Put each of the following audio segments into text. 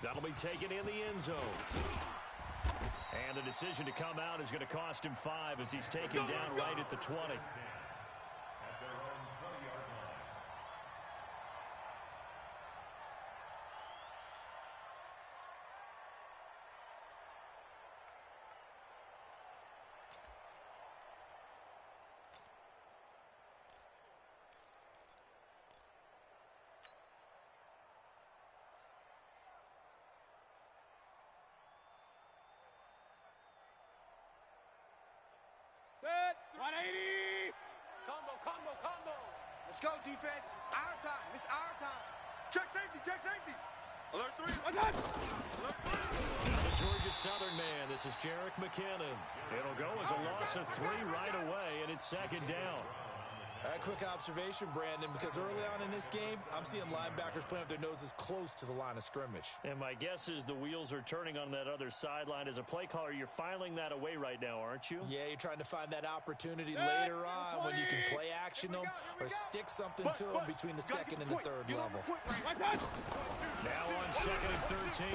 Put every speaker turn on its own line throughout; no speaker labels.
That'll be taken in the end zone. And the decision to come out is going to cost him 5 as he's taken down right at the 20.
Set. 180. Combo.
Let's go, defense. Our time. It's our time. Check safety. Alert 3.
Alert
3.
The Georgia Southern man, this is Jerick McKinnon. It'll go as a loss of 3 right away, and it's second down.
A quick observation, Brandon, because early on in this game, I'm seeing linebackers playing with their noses close to the line of scrimmage.
And my guess is the wheels are turning on that other sideline. As a play caller, you're filing that away right now, aren't you?
Yeah, you're trying to find that opportunity later on when you can play action them or stick something to them between the second and the third level.
Now on second and 13,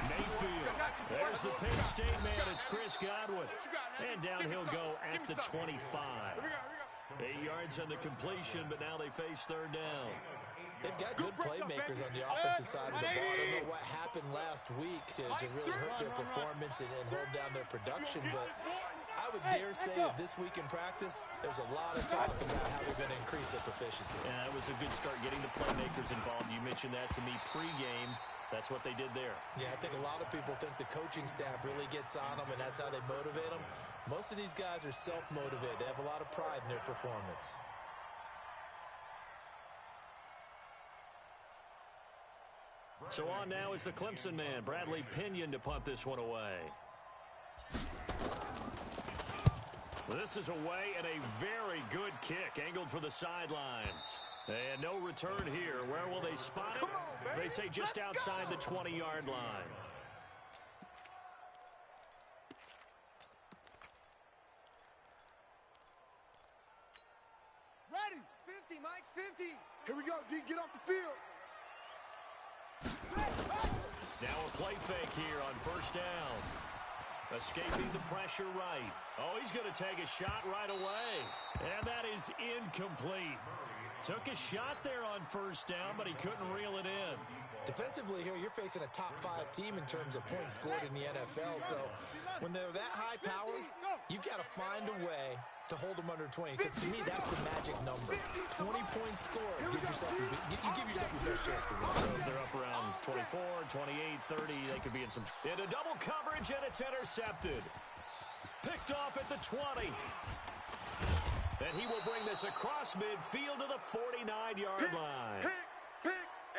Mayfield. There's the Penn State man. It's Chris Godwin. And down he'll go at the 25. 8 yards on the completion, but now they face third down.
They've got good playmakers on the offensive side of the ball. I don't know what happened last week to really hurt their performance and hold down their production, but I would dare say that this week in practice, there's a lot of talk about how they're going to increase their proficiency.
Yeah, that was a good start getting the playmakers involved. You mentioned that to me pregame. That's what they did there.
Yeah, I think a lot of people think the coaching staff really gets on them, and that's how they motivate them. Most of these guys are self-motivated. They have a lot of pride in their performance.
So on now is the Clemson man, Bradley Pinion, to punt this one away. This is away and a very good kick, angled for the sidelines. And no return here. Where will they spot it? They say just outside the 20-yard line.
Ready. It's 50, Mike's 50. Here we go, D. Get off the field.
Now a play fake here on first down. Escaping the pressure right. Oh, he's going to take a shot right away. And that is incomplete. Took a shot there on first down, but he couldn't reel it in.
Defensively here, you're facing a top-5 team in terms of points scored in the NFL. So when they're that high-powered, you've got to find a way to hold them under 20. Because to me, that's the magic number. 20 points scored. You give yourself your best chance to win.
So if they're up around 24, 28, 30, they could be in some... Into double coverage, and it's intercepted. Picked off at the 20. And he will bring this across midfield to the 49-yard line.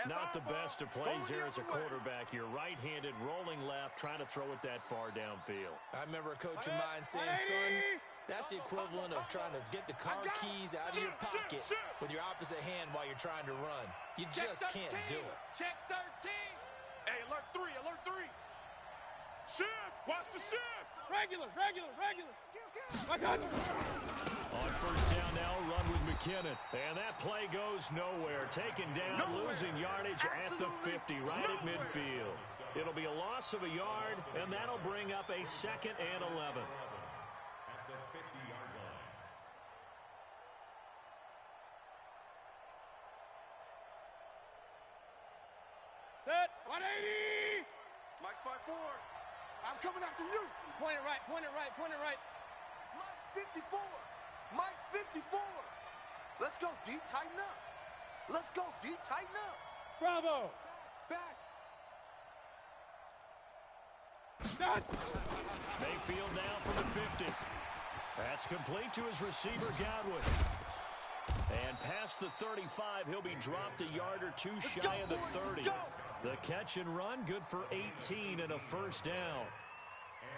Not the best of plays here as a quarterback. You're right-handed, rolling left, trying to throw it that far downfield.
I remember a coach of mine saying, son, that's the equivalent of trying to get the car keys out of your pocket with your opposite hand while you're trying to run. You just can't do it.
Check 13.
Hey, alert 3. Shift. Watch the shift.
Regular. My God.
On first down now, run with McKinnon. And that play goes nowhere. Taken down, losing yardage at the 50, right at midfield. It'll be a loss of a yard, and that'll bring up a 2nd and 11.
At the 50-yard line.
Set. 180.
Mike's 5-4. I'm coming after you.
Point it right.
Mike's 54. Let's go, D. Tighten up.
Bravo. Back. Done.
Mayfield now from the 50. That's complete to his receiver, Godwin. And past the 35, he'll be dropped a yard or two shy of the 30. The catch and run, good for 18 and a first down.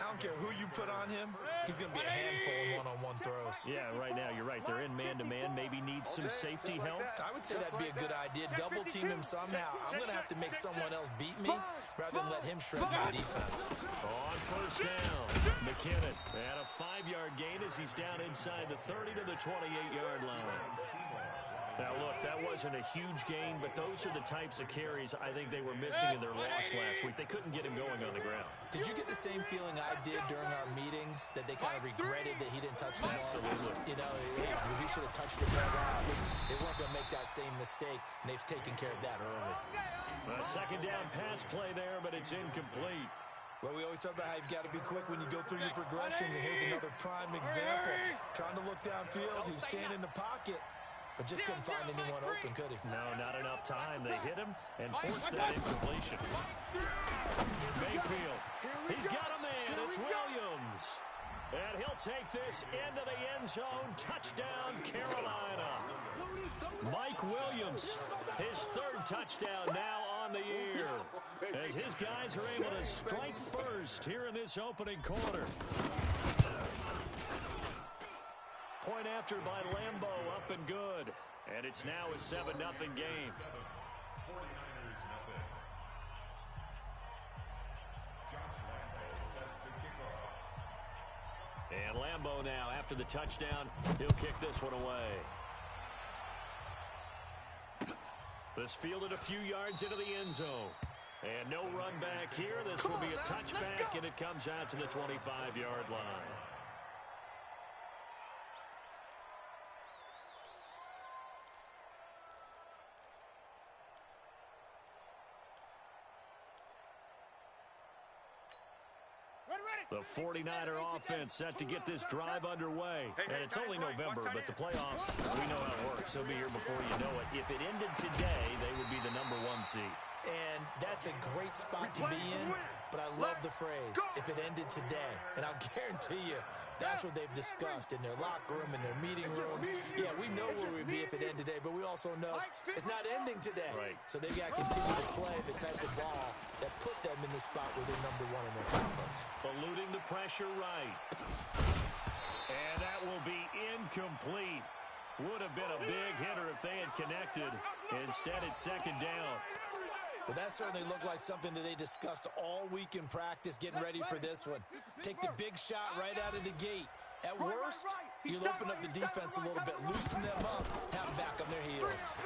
I don't care who you put on him. He's going to be a handful in one-on-one throws.
Yeah, right now, you're right. They're in man-to-man. Maybe needs some safety help.
I would say that'd be a good idea. Double team him somehow. I'm going to have to make someone else beat me rather than let him shred my defense.
On first down, McKinnon. And a 5-yard gain as he's down inside the 30 to the 28-yard line. Now, look, that wasn't a huge gain, but those are the types of carries I think they were missing in their loss last week. They couldn't get him going on the ground.
Did you get the same feeling I did during our meetings, that they kind of regretted that he didn't touch the ball?
Absolutely.
You know, he should have touched it more last week. They weren't going to make that same mistake, and they've taken care of that early.
A second down pass play there, but it's incomplete.
Well, we always talk about how you've got to be quick when you go through your progressions, and here's another prime example. Trying to look downfield, he's staying in the pocket, but just couldn't find anyone open, could he?
No, not enough time. They hit him and forced that incompletion. Mayfield, he's got a man. It's Williams. And he'll take this into the end zone. Touchdown, Carolina. Mike Williams, his third touchdown now on the year, as his guys are able to strike first here in this opening quarter. Point after by Lambo, up and good. And it's now a 7-0 game.
49ers nothing. Josh Lambo set to kick off.
And Lambo now, after the touchdown, he'll kick this one away. This fielded a few yards into the end zone. And no run back here. This will be a touchback, and it comes out to the 25-yard line. The 49er offense set to get this drive underway. And it's only November, but the playoffs, we know how it works. They'll be here before you know it. If it ended today, they would be the #1 seed.
And that's a great spot to be in, but I love the phrase, if it ended today. And I'll guarantee you, that's what they've discussed in their locker room, in their meeting rooms. Yeah, we know where we'd be if it ended today, but we also know it's not ending today.
Right.
So they've got to continue to play the type of ball that put them in the spot where they're #1 in their conference.
Eluding the pressure right. And that will be incomplete. Would have been a big hitter if they had connected. Instead, it's second down.
Well, that certainly looked like something that they discussed all week in practice, getting ready for this one. Take the big shot right out of the gate. At worst, you'll open up the defense a little bit, loosen them up, have them back on their heels.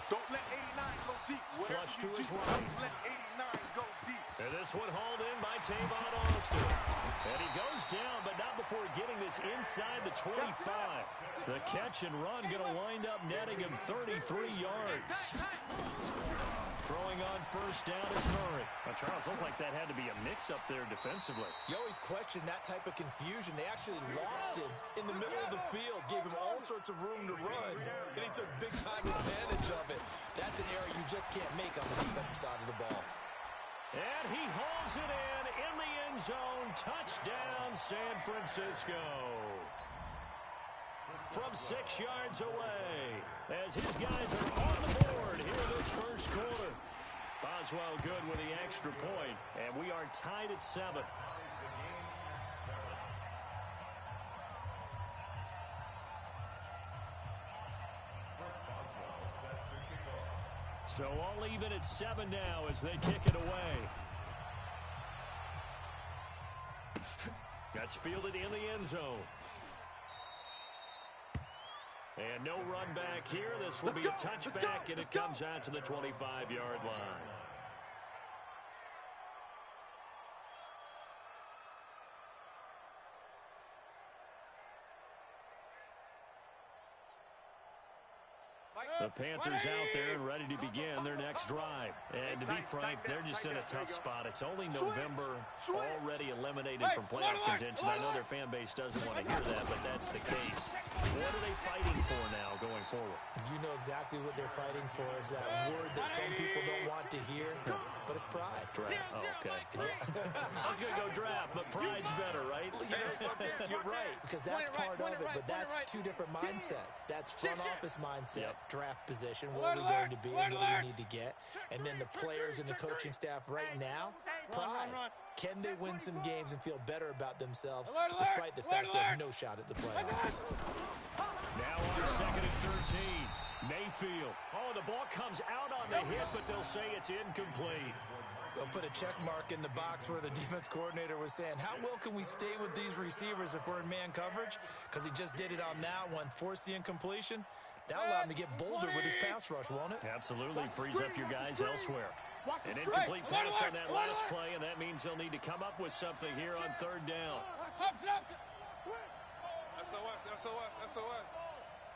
Don't let 89 go deep.
Flush to his right.
Don't let 89 go deep.
And this one hauled in by Tavon Austin. And he goes down, but not before getting this inside the 25. The catch and run going to wind up netting him 33 yards. Throwing on first down is Murray. Now, Charles, looked like that had to be a mix-up there defensively.
You always question that type of confusion. They actually lost him in the middle of the field, gave him all sorts of room to run, and he took big-time advantage of it. That's an error you just can't make on the defensive side of the ball.
And he hauls it in the end zone. Touchdown, San Francisco. From 6 yards away, as his guys are on the board here in this first quarter. Boswell good with the extra point, and we are tied at 7. So all even at 7 now as they kick it away. That's fielded in the end zone. And no run back here. This will be a touchback, and it comes out to the 25-yard line. The Panthers out there and ready to begin their next drive. And to be frank, they're just in a tough spot. It's only November, already eliminated from playoff contention. I know their fan base doesn't want to hear that, but that's the case. What are they fighting for now going forward?
You know exactly what they're fighting for is that word that some people don't want to hear, but it's pride.
Draft. Oh, okay. I was going to go draft, but pride's better, right?
You know something? You're right, because that's part of it, but that's two different mindsets. That's front office mindset, draft position, where are we going to be and what do we need to get? And then the players and the coaching staff right now, pride. Can they win some games and feel better about themselves despite the fact they have no shot at the playoffs?
Now on second and 13. Mayfield. Oh, the ball comes out on the hit, but they'll say it's incomplete.
They'll put a check mark in the box where the defense coordinator was saying, how well can we stay with these receivers if we're in man coverage? Because he just did it on that one, forced the incompletion. That'll allow him to get bolder with his pass rush, won't it?
Absolutely frees up your guys elsewhere.
Watch
An
the
incomplete
Hey,
pass on that last
alert.
play, and that means they'll need to come up with something here on third down.
SOS, SOS, SOS.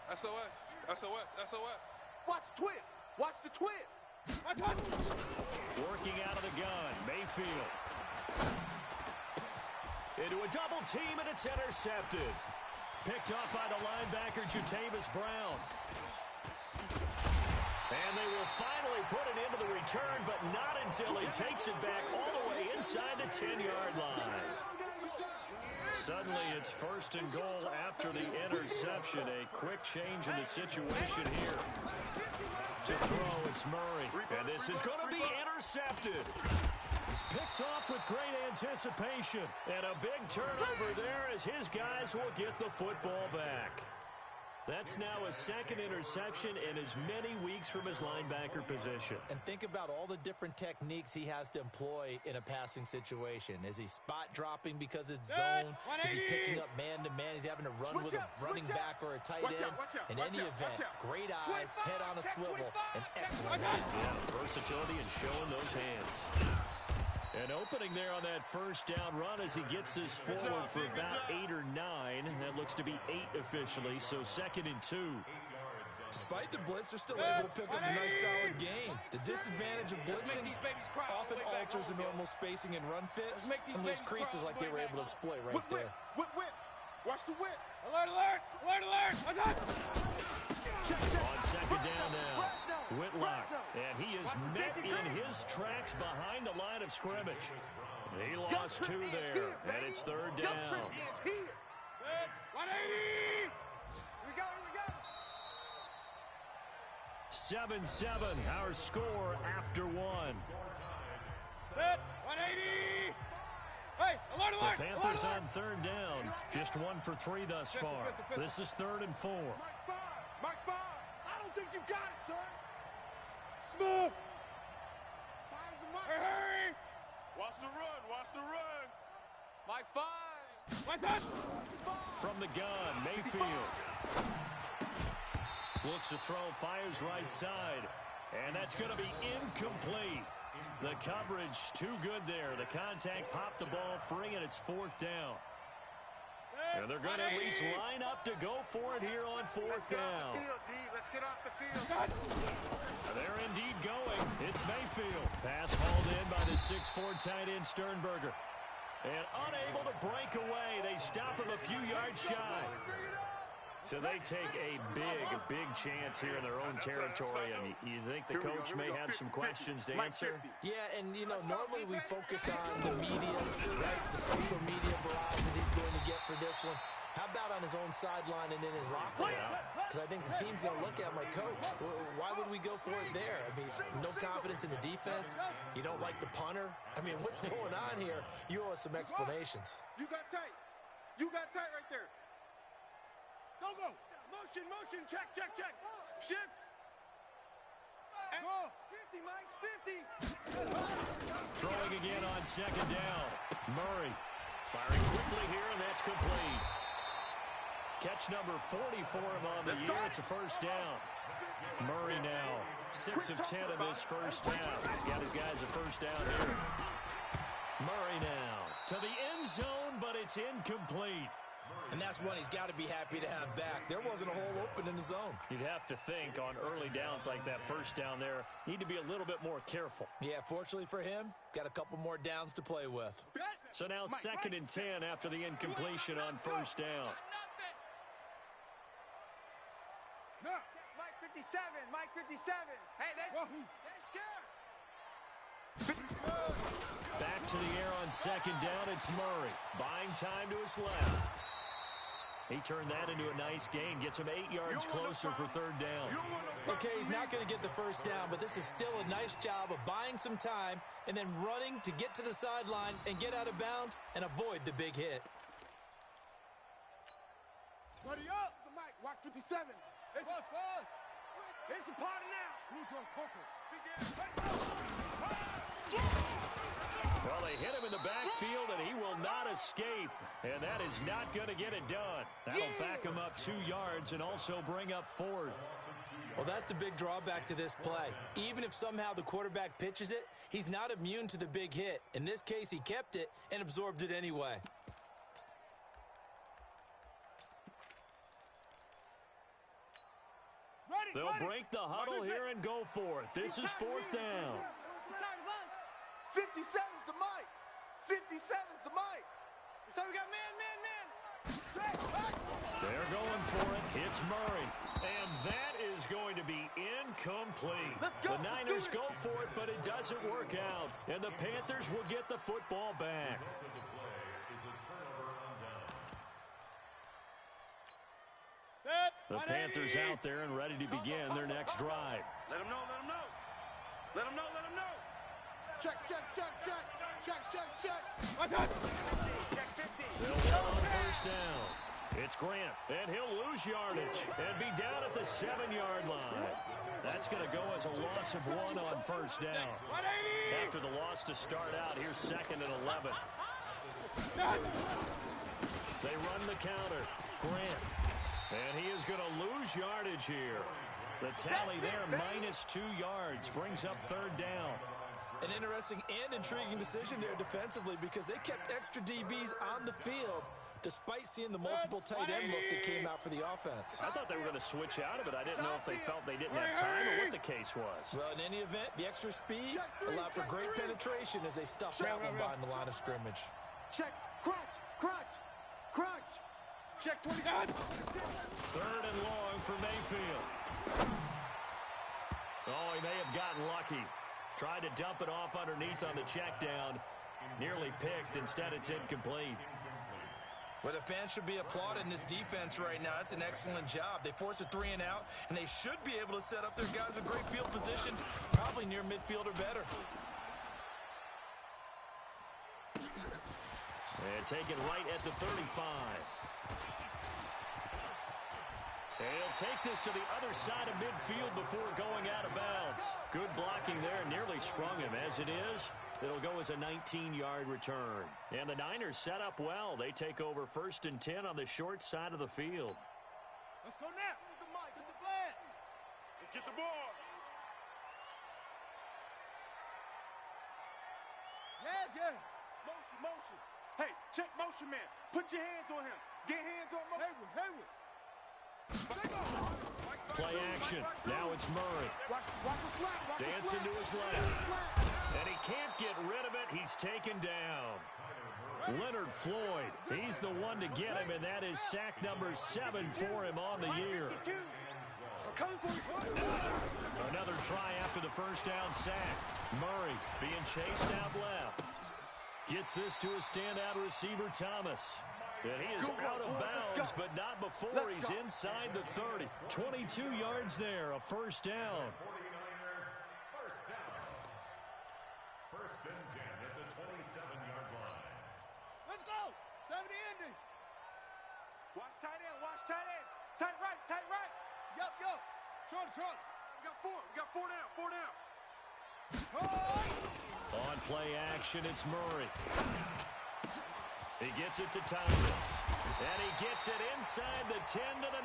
SOS, SOS, SOS.
Watch the twist. Watch the twist.
Working out of the gun, Mayfield. Into a double team, and it's intercepted. Picked up by the linebacker, Jatavis Brown. And they will finally put it into the return, but not until he takes it back all the way inside the 10-yard line. Suddenly, it's first and goal after the interception. A quick change in the situation here. To throw, it's Murray. And this is going to be intercepted. Picked off with great anticipation. And a big turnover there as his guys will get the football back. That's now a second interception in as many weeks from his linebacker position.
And think about all the different techniques he has to employ in a passing situation. Is he spot dropping because it's zone? Is he picking up man-to-man? Is he having to run with a running back or a tight end? In any event, great eyes, head on a swivel, and excellent hands.
Yeah, versatility and showing those hands. An opening there on that first down run as he gets this forward for about 8 or 9. That looks to be 8 officially, so 2nd and 2.
Despite the blitz, they're still able to pick up a nice solid gain. The disadvantage of blitzing often alters the normal spacing and run fits and leaves creases like they were able to exploit right there.
Whip. Watch the whip.
Alert, alert, alert, alert.
On second down now, Whitlock, and he is met in his tracks behind the line of scrimmage. He lost 2 there, and it's third down.
180.
7-7, our score after 1.
Set. 180. Hey, alert, alert.
The Panthers on third down, just 1 for 3 thus far. This is 3rd and 4.
Mike 5. I don't think you got it, son.
Smooth.
Fires the mark.
Hurry.
Watch the run. Mike 5.
One touch.
From the gun, Mayfield. Looks to throw, fires right side. And that's going to be incomplete. The coverage too good there. The contact popped the ball free, and it's 4th down. And they're going to at least line up to go for it here on 4th down.
Let's get off the field.
They're indeed going. It's Mayfield. Pass hauled in by the 6'4" tight end Sternberger. And unable to break away. They stop him a few yards shy. So they take a big chance here in their own territory. And you think the coach may have some questions to answer?
Yeah, and, you know, normally we focus on the media, right? The social media barrage that he's going to get for this one. How about on his own sideline and in his locker room? Because I think the team's going to look at him like, Coach, why would we go for it there? I mean, no confidence in the defense. You don't like the punter. I mean, what's going on here? You owe us some explanations.
You got tight. Right there. Go. Motion. Check. Shift. And go. 50, Mike. 50.
Throwing again on second down. Murray firing quickly here, and that's complete. Catch number 40 for him on the year. It's a first down. Murray now 6 of 10 in this first half. He's got his guys a first down here. Murray now to the end zone, but it's incomplete.
And that's one he's got to be happy to have back. There wasn't a hole open in the zone.
You'd have to think on early downs like that first down there, need to be a little bit more careful.
Yeah, fortunately for him, got a couple more downs to play with.
So now 2nd and 10 after the incompletion on first down.
No. Mike 57. Hey, they're scared.
Back to the air on second down, it's Murray. Buying time to his left. He turned that into a nice gain, gets him 8 yards closer for third down.
Okay, he's not going to get the first down, but this is still a nice job of buying some time and then running to get to the sideline and get out of bounds and avoid the big hit.
Buddy up. The Mike. Watch 57. It's a party now.
Well, they hit him in the backfield, and he will not escape, and that is not going to get it done. That'll back him up 2 yards and also bring up 4th.
Well, that's the big drawback to this play. Even if somehow the quarterback pitches it, he's not immune to the big hit. In this case, he kept it and absorbed it anyway.
They'll break the huddle here and go for it. This is 4th down.
57's the mic. 57's the mic. So we got man.
They're going for it. It's Murray. And that is going to be incomplete. The Niners go for it, but it doesn't work out. And the Panthers will get the football back. The Panthers out there and ready to begin their next drive.
Let them know. Check.
They'll go on 1st down. It's Grant, and he'll lose yardage and be down at the 7-yard line. That's going to go as a loss of 1 on 1st down. After the loss to start out, here's 2nd and 11. They run the counter. Grant. And he is going to lose yardage here. The tally there, minus 2 yards, brings up 3rd down.
An interesting and intriguing decision there defensively because they kept extra DBs on the field despite seeing the multiple tight end look that came out for the offense.
I thought they were going to switch out of it. I didn't know if they felt they didn't have time or what the case was.
Well, in any event, the extra speed allowed for great penetration as they stuffed that one behind the line of scrimmage.
Check, crunch. Check 20.
3rd and long for Mayfield. Oh, he may have gotten lucky. Tried to dump it off underneath on the check down. Nearly picked. Instead, it's incomplete.
Well, the fans should be applauding this defense right now. It's an excellent job. They force a 3 and out, and they should be able to set up their guys in great field position, probably near midfield or better.
And take it right at the 35. And he'll take this to the other side of midfield before going out of bounds. Good blocking there, nearly sprung him. As it is, it'll go as a 19-yard return. And the Niners set up well. They take over 1st and 10 on the short side of the field.
Let's go now. Get the mic. Get the flag. Let's get the ball. Yes. Motion. Hey, check motion, man. Put your hands on him. Get hands on motion. Hayward.
Play action. Now it's Murray.
Watch the slap.
Dancing to his left. And he can't get rid of it. He's taken down. Leonard Floyd. He's the one to get him, and that is sack number 7 for him on the year. Another try after the 1st down sack. Murray being chased out left. Gets this to a standout receiver, Thomas. And he is out of bounds, but not before he's inside the 30. 22 yards there, a 1st down.
1st and 10 at the 27-yard line.
Let's go. 70 Indy. Watch tight end. Tight right. Yup. Short. We got 4 down.
On play action, it's Murray. He gets it to Thomas. And he gets it inside the 10 to the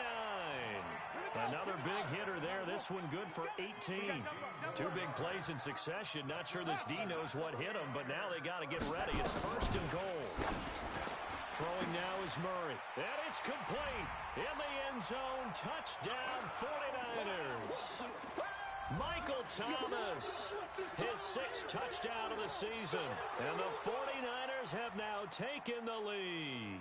9. Another big hitter there. This one good for 18. 2 big plays in succession. Not sure this D knows what hit him, but now they got to get ready. It's 1st and goal. Throwing now is Murray. And it's complete. In the end zone. Touchdown 49ers. Michael Thomas, his 6th touchdown of the season. And the 49ers have now taken the lead.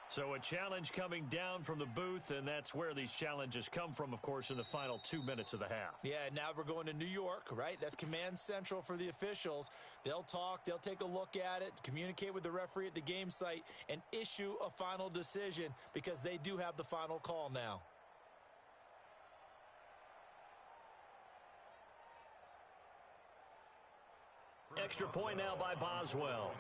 So a challenge coming down from the booth, and that's where these challenges come from, of course, in the final 2 minutes of the half.
Yeah, now we're going to New York, right? That's command central for the officials. They'll talk, they'll take a look at it, communicate with the referee at the game site, and issue a final decision because they do have the final call now.
Extra point now by Boswell.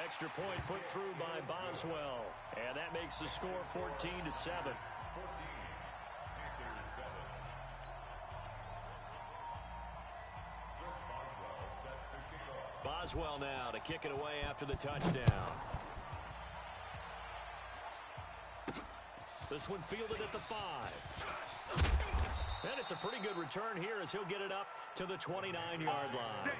Extra point put through by Boswell. And that makes the score 14-7. Boswell now to kick it away after the touchdown. This one fielded at the 5. And it's a pretty good return here as he'll get it up to the 29-yard line.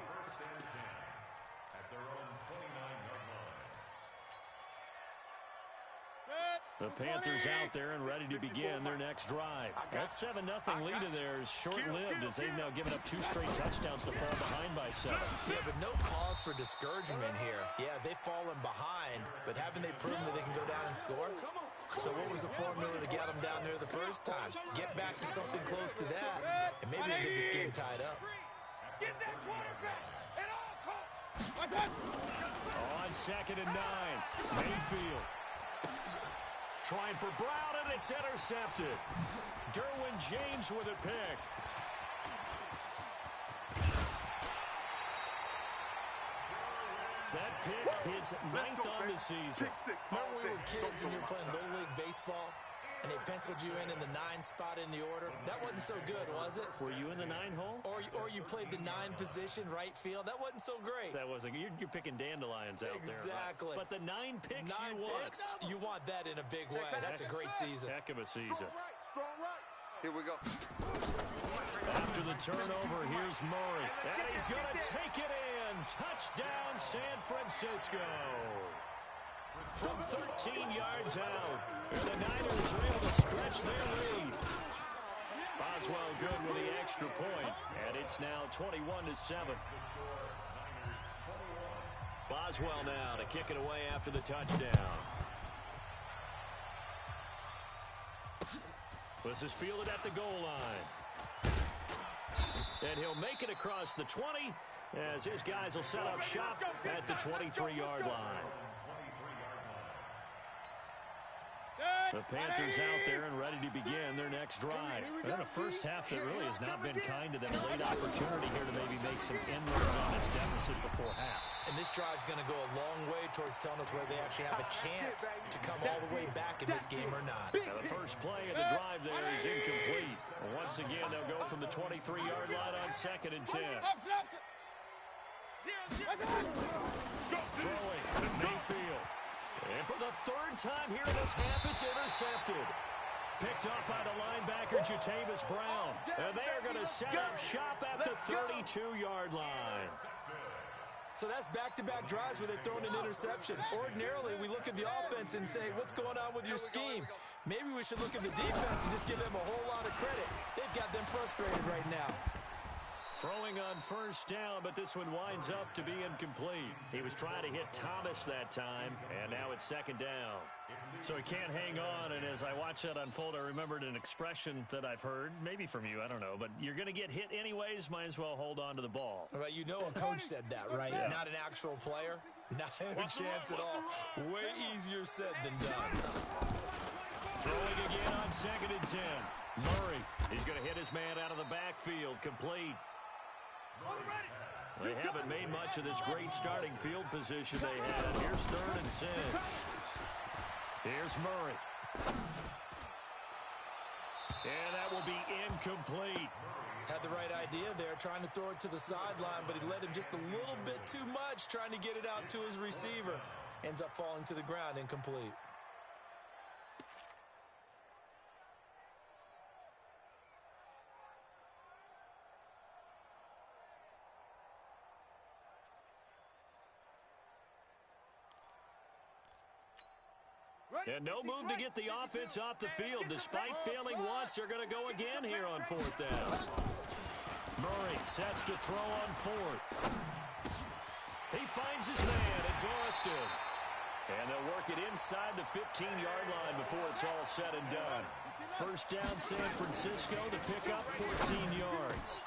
The Panthers out there and ready to begin their next drive. That 7-0 lead of theirs short-lived as they've now given up 2 straight touchdowns to fall behind by 7.
Yeah, but no cause for discouragement here. Yeah, they've fallen behind, but haven't they proven that they can go down and score? So what was the formula to get them down there the first time? Get back to something close to that, and maybe they get this game tied up.
Get that quarterback at all costs.
On 2nd and 9, Mayfield. Trying for Brown, and it's intercepted. Derwin James with a pick. That pick is 9th on the season.
Remember we were kids and you were playing Little League Baseball, and they penciled you in the 9 spot in the order? That wasn't so good, was it?
Were you in the 9 hole?
Or you played the 9 position, right field? That wasn't so great.
That wasn't. You're picking dandelions out there.
Exactly.
But the 9 picks
you want. You want that in a big way. That's a great season.
Heck of a season.
Strong right.
Here we go.
After the turnover, here's Murray. And he's going to take it in. Touchdown, San Francisco. From 13 yards out. And the Niners are able to stretch their lead. Boswell good with the extra point. And it's now 21-7. Boswell now to kick it away after the touchdown. This is fielded at the goal line. And he'll make it across the 20 as his guys will set up shop at the 23-yard line. The Panthers out there and ready to begin their next drive. They're in a first half that really has not been kind to them. A late opportunity here to maybe make some inroads on this deficit before half.
And this drive's going to go a long way towards telling us whether they actually have a chance to come all the way back in this game or not.
Now the first play of the drive there is incomplete. Once again, they'll go from the 23-yard line on 2nd and 10. Throwing to Mayfield. And for the 3rd time here in this half, it's intercepted. Picked up by the linebacker, Jatavis Brown. And they are going to set up shop at the 32-yard line.
So that's back-to-back drives where they've thrown an interception. Ordinarily, we look at the offense and say, what's going on with your scheme? Maybe we should look at the defense and just give them a whole lot of credit. They've got them frustrated right now.
Throwing on first down, but this one winds up to be incomplete. He was trying to hit Thomas that time, and now it's 2nd down. So he can't hang on, and as I watch that unfold, I remembered an expression that I've heard, maybe from you, I don't know, but you're going to get hit anyways, might as well hold on to the ball.
Right, you know a coach said that, right?
Yeah.
Not an actual player. Not a chance at all. Way easier said than done.
Throwing again on 2nd and 10. Murray, he's going to hit his man out of the backfield, complete. They haven't made much of this great starting field position they had. Here's 3rd and 6. Here's Murray. And that will be incomplete.
Had the right idea there, trying to throw it to the sideline, but he led him just a little bit too much, trying to get it out to his receiver. Ends up falling to the ground, incomplete.
And no move to get the offense off the field. Despite failing once, they're going to go again here on 4th down. Murray sets to throw on 4th. He finds his man. It's Austin. And they'll work it inside the 15-yard line before it's all said and done. First down, San Francisco to pick up 14 yards.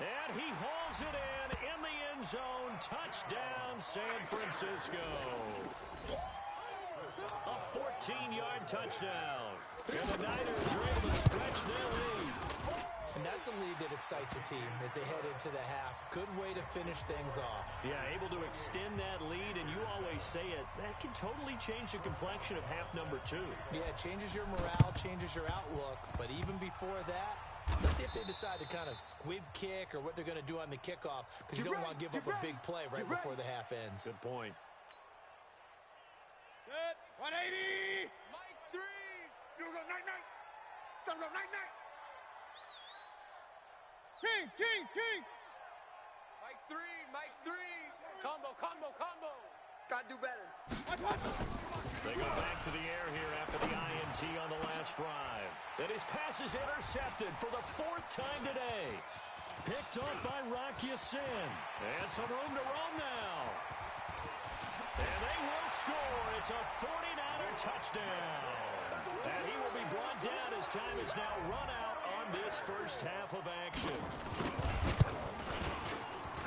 And he hauls it in the end zone. Touchdown, San Francisco. A 14-yard touchdown. And the Niners are able to stretch their lead.
And that's a lead that excites a team as they head into the half. Good way to finish things off.
Yeah, able to extend that lead, and you always say it, that can totally change the complexion of half number 2.
Yeah, it changes your morale, changes your outlook, but even before that, let's see if they decide to kind of squib kick or what they're going to do on the kickoff, because you don't want to give up a big play right before the half ends.
Good point.
Good. 180.
Mike 3. You go night-night. Go night-night.
Kings, Kings, Kings.
Mike 3. Mike 3. Combo. Gotta do better.
They go back to the air here after the INT on the last drive. And his pass is intercepted for the 4th time today. Picked off by Rocky Sin. And some room to roam now. And they will score. It's a 49er touchdown. And he will be brought down as time is now run out on this first half of action.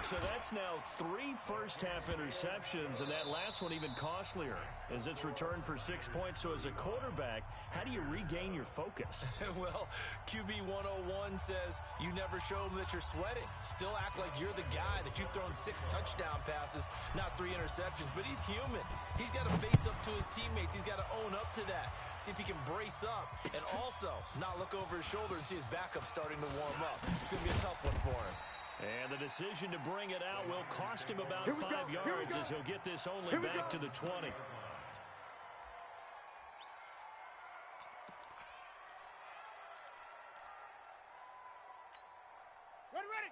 So that's now 3 first-half interceptions, and that last one even costlier as it's returned for 6 points. So as a quarterback, how do you regain your focus?
Well, QB 101 says you never show them that you're sweating. Still act like you're the guy, that you've thrown 6 touchdown passes, not 3 interceptions. But he's human. He's got to face up to his teammates. He's got to own up to that. See if he can brace up and also not look over his shoulder and see his backup starting to warm up. It's going to be a tough one for him.
And the decision to bring it out will cost him about 5 yards as he'll get this only back to the 20.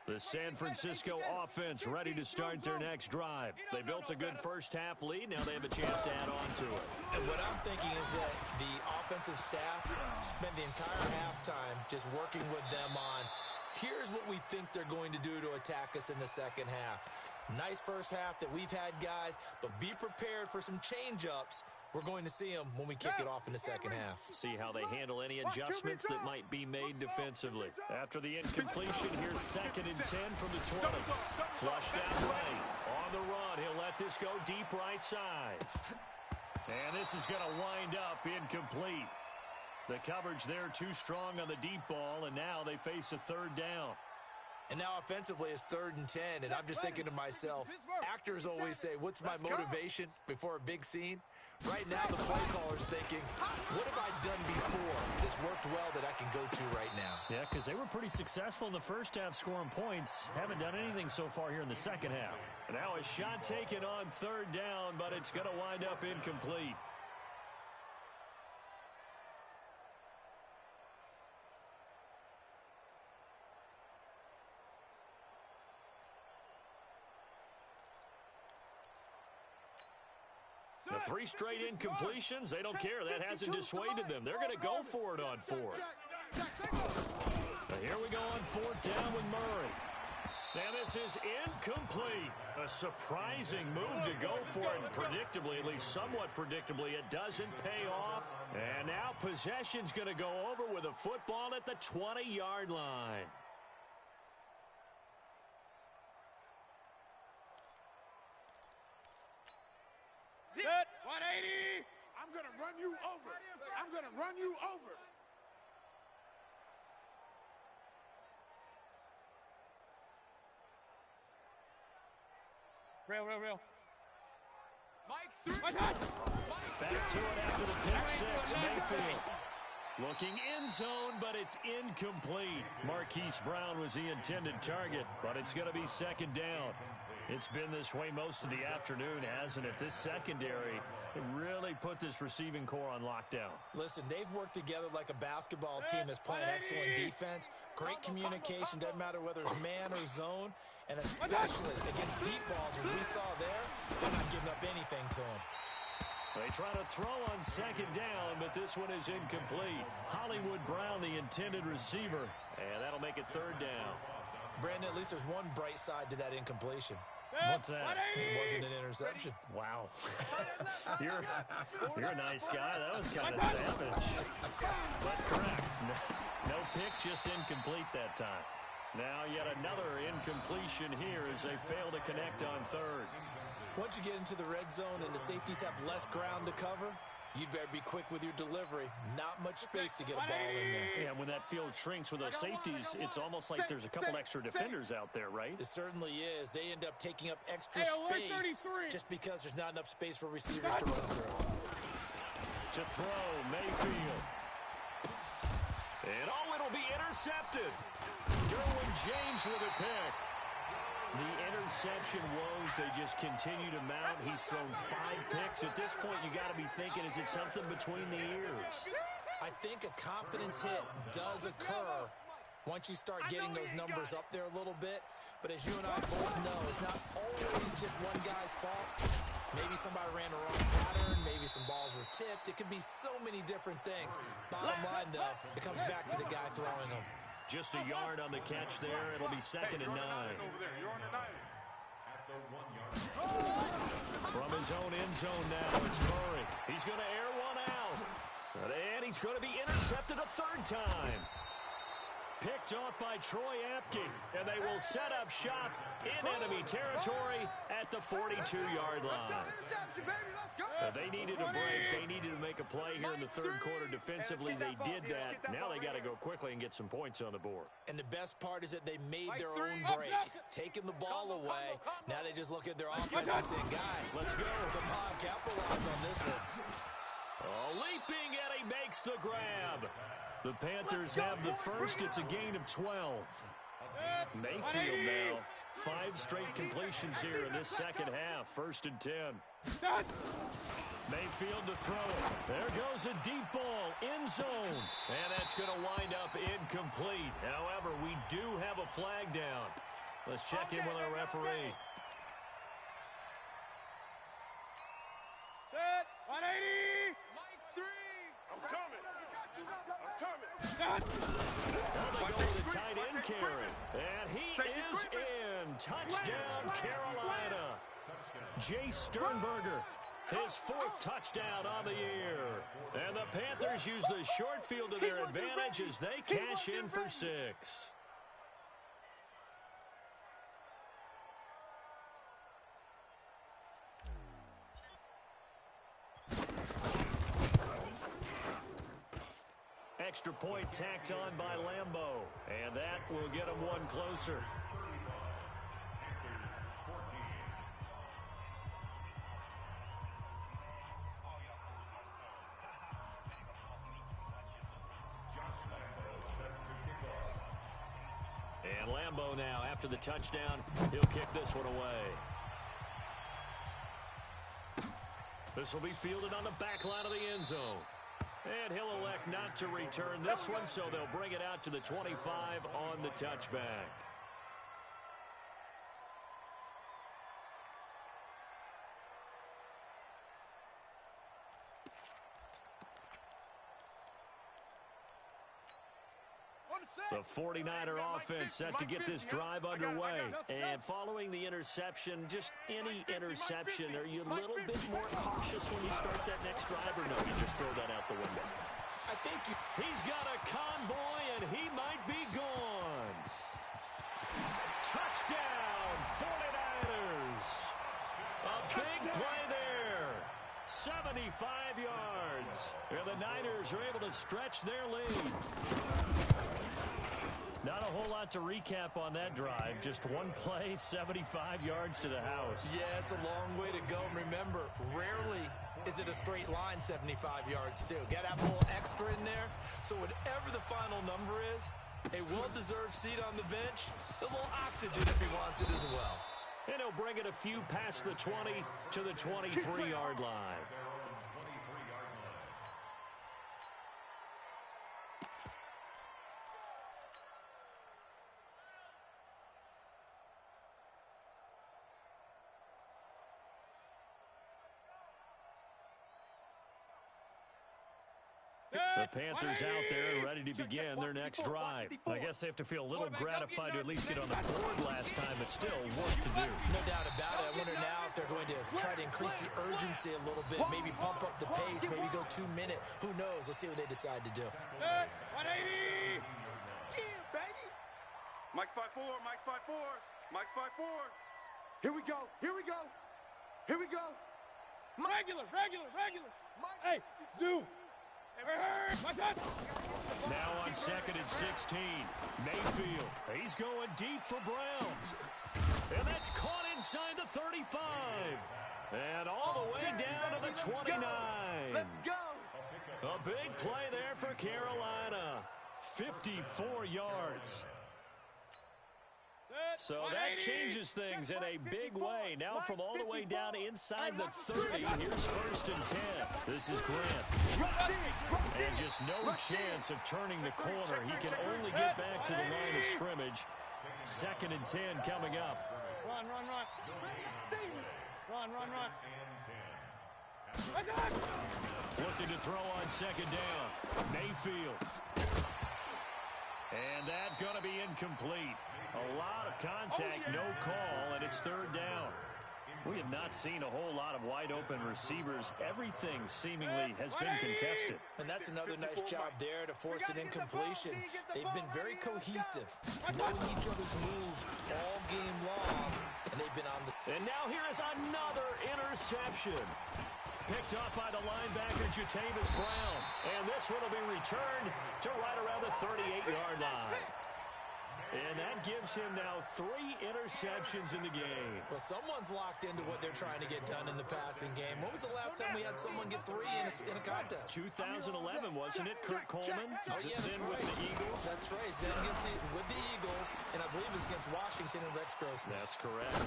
The San Francisco offense ready to start their next drive. They built a good first-half lead. Now they have a chance to add on to it.
And what I'm thinking is that the offensive staff spent the entire halftime just working with them on, here's what we think they're going to do to attack us in the second half. Nice first half that we've had, guys, but be prepared for some change-ups. We're going to see them when we kick it off in the second half.
See how they handle any adjustments that might be made defensively. After the incompletion, here's 2nd and 10 from the 20. Flushed out right. On the run, he'll let this go deep right side. And this is going to wind up incomplete. The coverage there too strong on the deep ball, and now they face a 3rd down.
And now offensively it's 3rd and 10, and I'm just thinking to myself, actors always say, what's my motivation before a big scene? Right now the play caller's thinking, what have I done before that's worked well that I can go to right now?
Yeah, because they were pretty successful in the first half scoring points. Haven't done anything so far here in the second half. Now a shot taken on 3rd down, but it's going to wind up incomplete. The 3 straight incompletions, they don't care. That hasn't dissuaded them. They're going to go for it on 4th. Here we go on 4th down with Murray. Now this is incomplete. A surprising move to go for it, and predictably, at least somewhat predictably, it doesn't pay off. And now possession's going to go over with a football at the 20-yard line.
Good. 180.
I'm going to run you over. I'm going to run you over.
Real.
Mike 3.
Back to it after the pick 6. Mayfield looking end zone, but it's incomplete. Marquise Brown was the intended target, but it's going to be 2nd down. It's been this way most of the afternoon, hasn't it? This secondary, it really put this receiving core on lockdown.
Listen, they've worked together like a basketball team that's playing excellent defense. Great communication, doesn't matter whether it's man or zone. And especially against deep balls, as we saw there, they're not giving up anything to them.
They try to throw on 2nd down, but this one is incomplete. Hollywood Brown, the intended receiver, and that'll make it 3rd down.
Brandon, at least there's one bright side to that incompletion.
What's that?
It wasn't an interception.
Wow. You're a nice guy. That was kind of savage. But correct. No pick, just incomplete that time. Now yet another incompletion here as they fail to connect on 3rd.
Once you get into the red zone and the safeties have less ground to cover, You'd better be quick with your delivery. Not much space to get a ball in there.
Yeah, when that field shrinks with those safeties, it's almost like there's a couple extra defenders out there, right?
It certainly is. They end up taking up extra space just because there's not enough space for receivers to run through.
To throw, Mayfield. And it'll be intercepted. Derwin James with a pick. The interception woes, they just continue to mount. He's thrown 5 picks. At this point, you got to be thinking, is it something between the ears?
I think a confidence hit does occur once you start getting those numbers up there a little bit. But as you and I both know, it's not always just one guy's fault. Maybe somebody ran the wrong pattern. Maybe some balls were tipped. It could be so many different things. Bottom line, though, it comes back to the guy throwing them.
Just a yard on the catch there. It'll be 2nd and 9. From his own end zone now, it's Murray. He's going to air one out. And he's going to be intercepted a 3rd time. Picked off by Troy Apke. And they will set up shop in enemy territory at the 42-yard line. They needed a break. They needed to make a play here in the 3rd quarter defensively. They did that. Now they got to go quickly and get some points on the board.
And the best part is that they made their own break, taking the ball away. Now they just look at their offense and say, guys, let's go. Come on, capitalize on this one.
Leaping, and he makes the grab. The Panthers have the first. It's a gain of 12. Mayfield now. 5 straight completions here in this 2nd half. 1st and 10. Mayfield to throw it. There goes a deep ball. End zone. And that's going to wind up incomplete. However, we do have a flag down. Let's check in with our referee.
Set. 180.
Mike 3. I'm coming.
Well, they go with a tight end carry. And he is in. Touchdown, Carolina. Jace Sternberger, his 4th touchdown on the year. And the Panthers use the short field to their advantage as they cash in for 6. Extra point tacked on by Lambeau. And that will get him one closer. And Lambeau now, after the touchdown, he'll kick this one away. This will be fielded on the back line of the end zone. And he'll elect not to return this one, so they'll bring it out to the 25 on the touchback. The 49er offense set to get this drive underway. And following the interception, just any interception, are you a little bit more cautious when you start that next drive, or no, you just throw that out the window?
I think
he's got a convoy, and he might be gone. Touchdown, 49ers. A big play there. 75 yards. And the Niners are able to stretch their lead. Not a whole lot to recap on that drive. Just one play, 75 yards to the house.
Yeah, it's a long way to go. Remember, rarely is it a straight line 75 yards, too. Got that little extra in there. So whatever the final number is, a well-deserved seat on the bench, a little oxygen if he wants it as well.
And he'll bring it a few past the 20 to the 23-yard line. The Panthers out there ready to begin their next drive. I guess they have to feel a little gratified to at least get on the board last time, but still work to do.
No doubt about it. I wonder now if they're going to try to increase the urgency a little bit, maybe pump up the pace, maybe go 2 minute. Who knows? Let's see what they decide to do.
180.
Yeah, baby. Mike's 5-4. Mike's 5-4. Mike's 5-4. Here we go. Here we go. Here we go.
Regular. Hey, Zoo. Hey, my God.
Now on 2nd and 16. Mayfield. He's going deep for Brown. And that's caught inside the 35. And all the way down to the 29.
Let's go.
A big play there for Carolina. 54 yards. So that changes things in a big way. Now from all the way down inside the 30, here's 1st and 10. This is Grant. And just no chance of turning the corner. He can only get back to the line of scrimmage. 2nd and 10 coming up.
Run.
Looking to throw on 2nd down. Mayfield. And that's going to be incomplete. A lot of contact, no call, and it's 3rd down. We have not seen a whole lot of wide-open receivers. Everything seemingly has been contested.
And that's another nice job there to force an incompletion. They've been very cohesive, knowing each other's moves all game long, and they've been on the...
And now here is another interception. Picked up by the linebacker, Jatavis Brown. And this one will be returned to right around the 38-yard line. And that gives him now 3 interceptions in the game.
Well, someone's locked into what they're trying to get done in the passing game. When was the last time we had someone get 3 in a contest?
2011, wasn't it, Kurt Coleman?
Oh, yeah, that's
then
right.
with the Eagles.
That's right. Then with the Eagles, and I believe it's against Washington and Rex Grossman.
That's correct.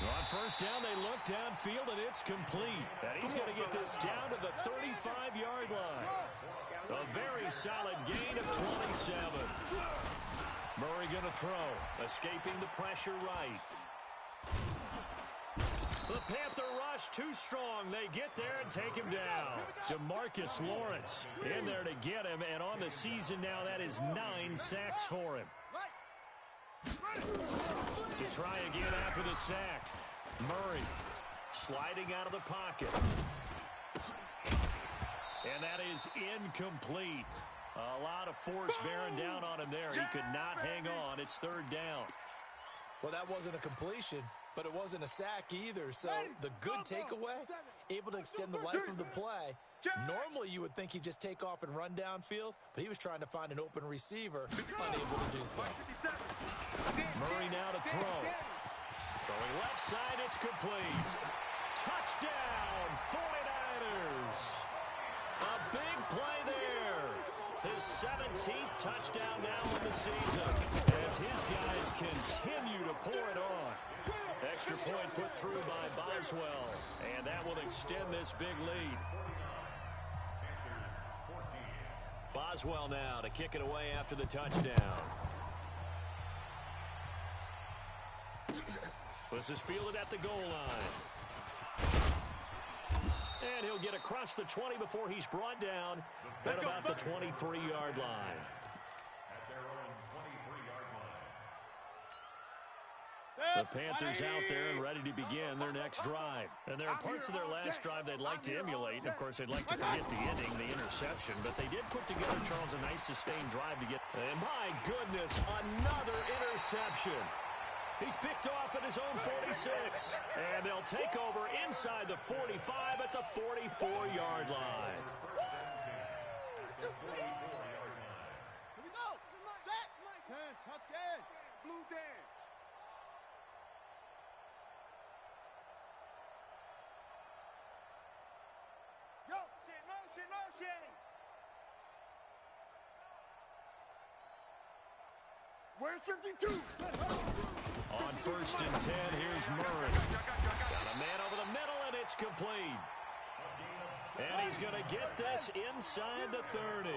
On 1st down, they look downfield, and it's complete. And he's going to get this down to the 35-yard line. A very solid gain of 27. Murray going to throw, escaping the pressure right. The Panther rush too strong. They get there and take him down. DeMarcus Lawrence in there to get him, and on the season now, that is 9 sacks for him. To try again after the sack. Murray sliding out of the pocket. And that is incomplete. A lot of force bearing down on him there. He could not hang on. It's 3rd down.
Well, that wasn't a completion, but it wasn't a sack either. So the good takeaway, able to extend the life of the play. Normally, you would think he'd just take off and run downfield, but he was trying to find an open receiver, unable to do so.
Murray now to throw. Throwing left side, it's complete. Touchdown, 49ers. A big play there. His 17th touchdown now in the season as his guys continue to pour it on. Extra point put through by Boswell, and that will extend this big lead. Boswell now to kick it away after the touchdown. This is fielded at the goal line. And he'll get across the 20 before he's brought down at about the 23-yard line. The Panthers out there and ready to begin their next drive. And there are parts of their last drive they'd like to emulate. And, of course, they'd like to forget the ending, the interception. But they did put together, Charles, a nice sustained drive to get. And, my goodness, another interception. He's picked off at his own 46. And they'll take over inside the 45 at the 44-yard line.
Here we go. Set. 10. Touchdown. Blue Dan. Yo, motion. Where's 52?
On 1st and 10, here's Murray. Got a man over the middle, and it's complete. And he's going to get this inside the 30.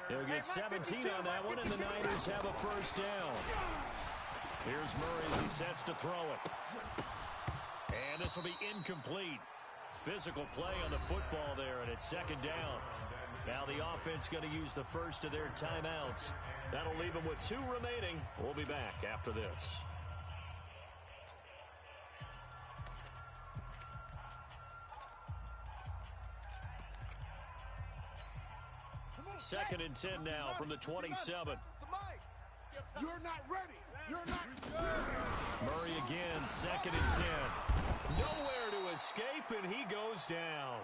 He'll get 17 on that one, and the Niners have a 1st down. Here's Murray as he sets to throw it. And this will be incomplete. Physical play on the football there, and it's 2nd down. Now the offense going to use the first of their timeouts. That'll leave them with 2 remaining. We'll be back after this. Second and 10 now from the 27.
You're not ready.
Murray again, 2nd and 10. Nowhere to escape. escape, and he goes down.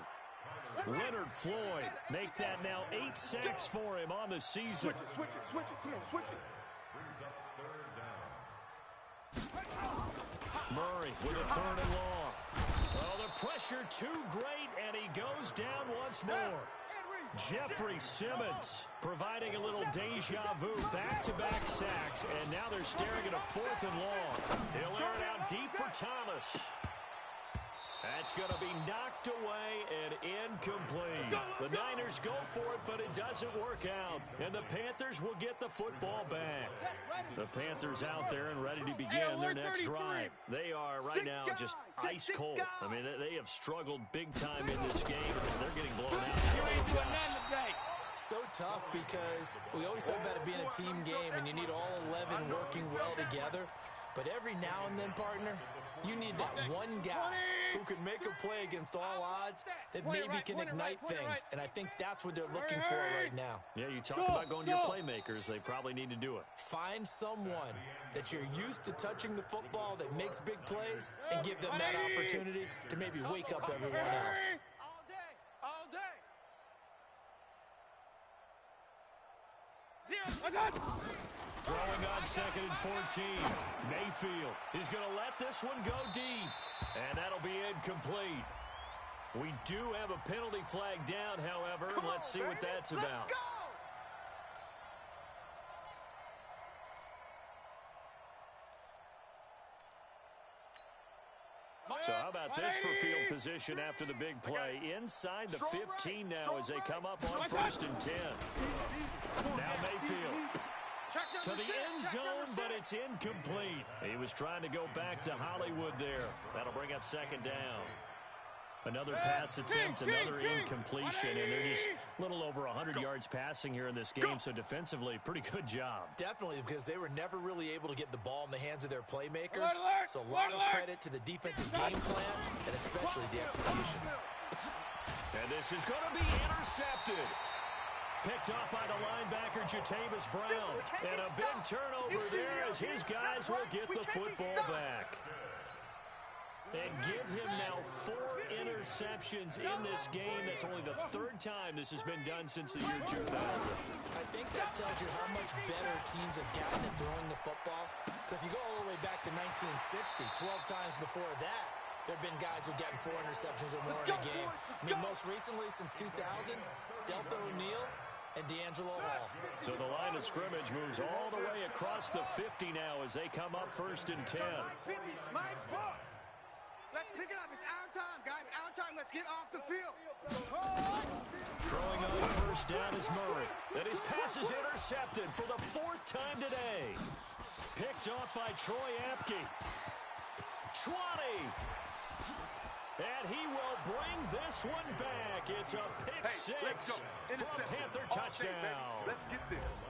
Leonard Floyd make that now 8 sacks for him on the season.
Switch it. Come on, switch it.
Brings up third down.
Murray with a 3rd and long. Oh, the pressure too great, and he goes down once more. Jeffrey Simmons providing a little deja vu, back-to-back sacks, and now they're staring at a 4th and long. He'll air it out deep for Thomas. That's going to be knocked away and incomplete. The Niners go for it, but it doesn't work out. And the Panthers will get the football back. The Panthers out there and ready to begin their next drive. They are right now just ice cold. I mean, they have struggled big time in this game, and they're getting blown out.
So tough because we always talk about it being a team game, and you need all 11 working well together. But every now and then, partner, you need that one guy who can make a play against all odds that maybe can ignite things. And I think that's what they're looking for right now.
Yeah, you talk about going to your playmakers. They probably need to do it.
Find someone that you're used to touching the football that makes big plays and give them that opportunity to maybe wake up everyone else.
All day.
Throwing on 2nd and 14. Mayfield is going to let this one go deep. And that'll be incomplete. We do have a penalty flag down, however. Let's see what that's about. So how about this for field position after the big play? Inside the 15 now as they come up on 1st and 10. Now Mayfield to the end zone, but it's incomplete. He was trying to go back to Hollywood there. That'll bring up 2nd down. Another pass attempt, another incompletion, and they're just a little over 100 yards passing here in this game, so defensively, pretty good job.
Definitely, because they were never really able to get the ball in the hands of their playmakers. So a lot of credit to the defensive game plan, and especially the execution.
And this is going to be intercepted. Picked off by the linebacker, Jatavis Brown. And a big turnover there as his guys will get the football back. And give him now 4 interceptions in this game. That's only the 3rd time this has been done since the year 2000.
I think that tells you how much better teams have gotten at throwing the football. If you go all the way back to 1960, 12 times before that, there have been guys who've gotten 4 interceptions or more in a game. I mean, most recently, since 2000, Delta O'Neal and D'Angelo Hall.
So the line of scrimmage moves all the way across the 50 now as they come up 1st and 10.
Mike, let's pick it up. It's our time, guys. Our time. Let's get off the field.
Throwing on 1st down is Murray. And his pass is intercepted for the 4th time today. Picked off by Troy Apke. 20. And he will bring this one back. It's a pick six for a Panther touchdown.
Let's get this.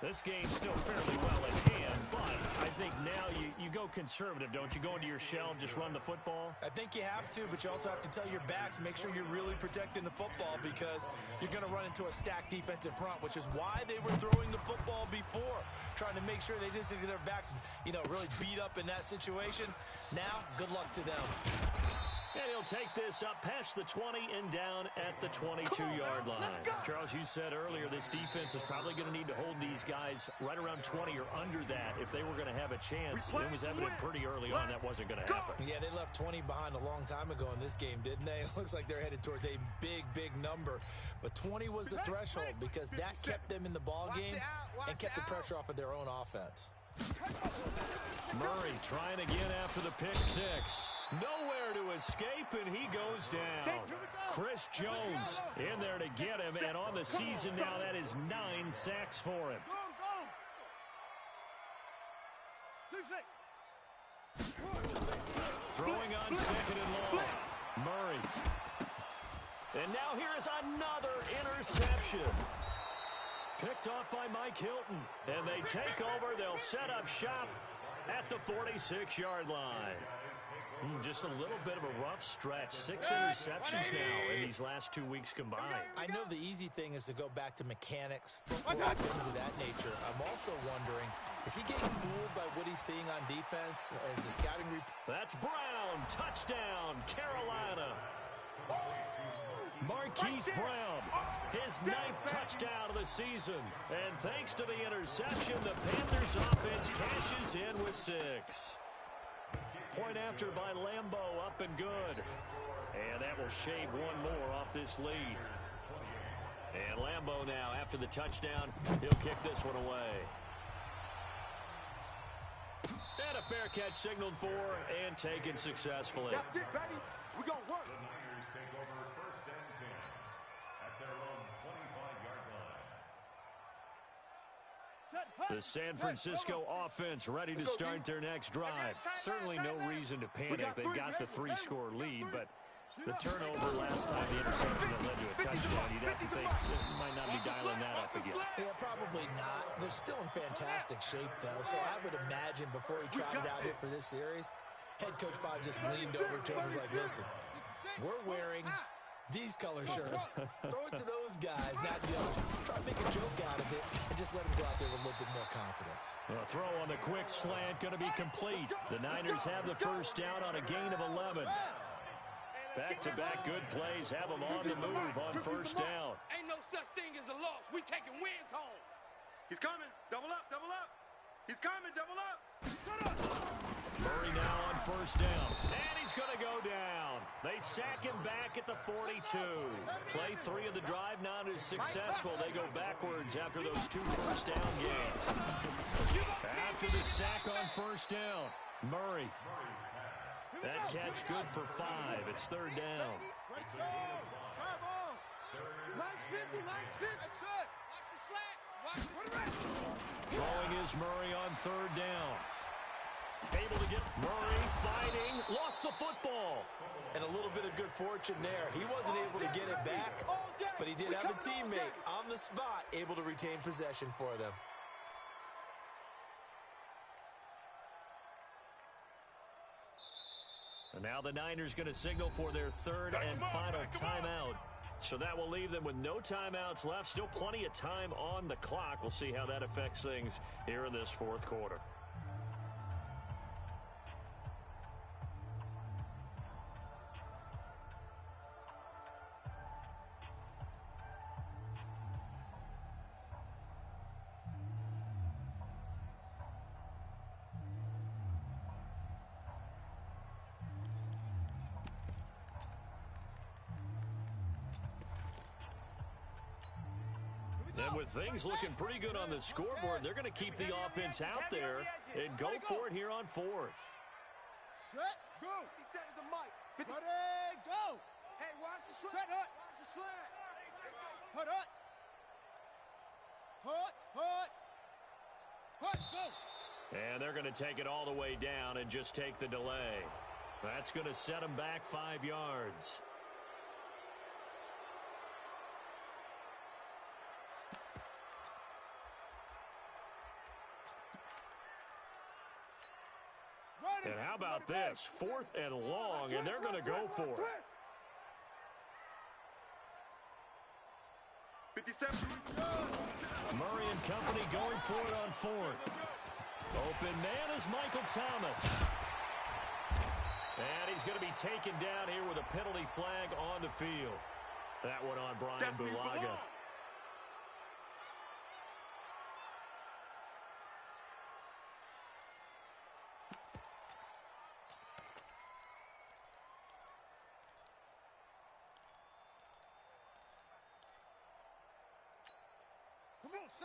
This game's still fairly well in hand, but I think now you go conservative, don't you? Go into your shell and just run the football?
I think you have to, but you also have to tell your backs, make sure you're really protecting the football because you're going to run into a stacked defensive front, which is why they were throwing the football before, trying to make sure they just get their backs, really beat up in that situation. Now, good luck to them.
And he'll take this up past the 20 and down at the 22-yard line. Charles, you said earlier this defense is probably going to need to hold these guys right around 20 or under that if they were going to have a chance. It was evident pretty early on that wasn't going to happen.
Yeah, they left 20 behind a long time ago in this game, didn't they? It looks like they're headed towards a big, big number. But 20 was the threshold because that kept them in the ball game and kept the pressure off of their own offense.
Murray trying again after the pick six. Nowhere to escape, and he goes down. Chris Jones in there to get him, and on the season now, that is 9 sacks for him. Throwing on 2nd and long. Murray. And now here is another interception. Picked off by Mike Hilton. And they take over. They'll set up shop at the 46-yard line. Just a little bit of a rough stretch. 6 interceptions now in these last 2 weeks combined.
I know the easy thing is to go back to mechanics, football, things of that nature. I'm also wondering, Is he getting fooled by what he's seeing on defense as the scouting report?
That's Brown. Touchdown, Carolina. Marquise Brown, his 9th touchdown of the season. And thanks to the interception, the Panthers offense cashes in with 6. Point after by Lambeau, up and good. And that will shave one more off this lead. And Lambeau now, after the touchdown, he'll kick this one away. And a fair catch signaled for and taken successfully.
That's it, baby. We're going to work.
The Niners take over 1st and 10 at their own 25-yard line.
The San Francisco offense ready to start their next drive. Certainly no reason to panic. They've got the 3-score lead, but the turnover last time, the interception that led to a touchdown, you'd have to think you might not be dialing that up again.
Yeah, probably not. They're still in fantastic shape, though, so I would imagine before he trotted out here for this series, head coach Bob just leaned over to him and was like, listen, we're wearing these color shirts. Throw it to those guys, not the others. Try to make a joke out of it and just let them go out there with a little bit more confidence.
The throw on the quick slant going to be complete. The Niners have the first down on a gain of 11. Back-to-back good plays have them on the move on first down.
Ain't no such thing as a loss. We taking wins home.
He's coming. Double up, double up. He's coming, double up.
Murray now on first down. And he's going to go down. They sack him back at the 42. Play 3 of the drive not as successful. They go backwards after those 2 first down gains. After the sack on first down, Murray. That catch good for 5. It's 3rd down.
Let's go. Come on. Max 50, Max 50. That's it. Watch the slats. Watch it.
Throwing is Murray on 3rd down. Able to get Murray fighting. Lost the football.
And a little bit of good fortune there. He wasn't able to get it back, but he did have a teammate on the spot able to retain possession for them.
And now the Niners going to signal for their 3rd and final timeout. So that will leave them with no timeouts left. Still plenty of time on the clock. We'll see how that affects things here in this 4th quarter. And with things looking pretty good on the scoreboard, they're going to keep the offense out there and go for it here on 4th.
Set, go.
He said the mic.
Ready, go.
Hey, watch the slant.
Set, hut.
Watch the slant.
Hut, hut. Hut, hut. Hut, go.
And they're going to take it all the way down and just take the delay. That's going to set them back 5 yards. And how about this? 4th and long, and they're going to go for it.
57.
Murray and company going for it on 4th. Open man is Michael Thomas. And he's going to be taken down here with a penalty flag on the field. That one on Brian Bulaga.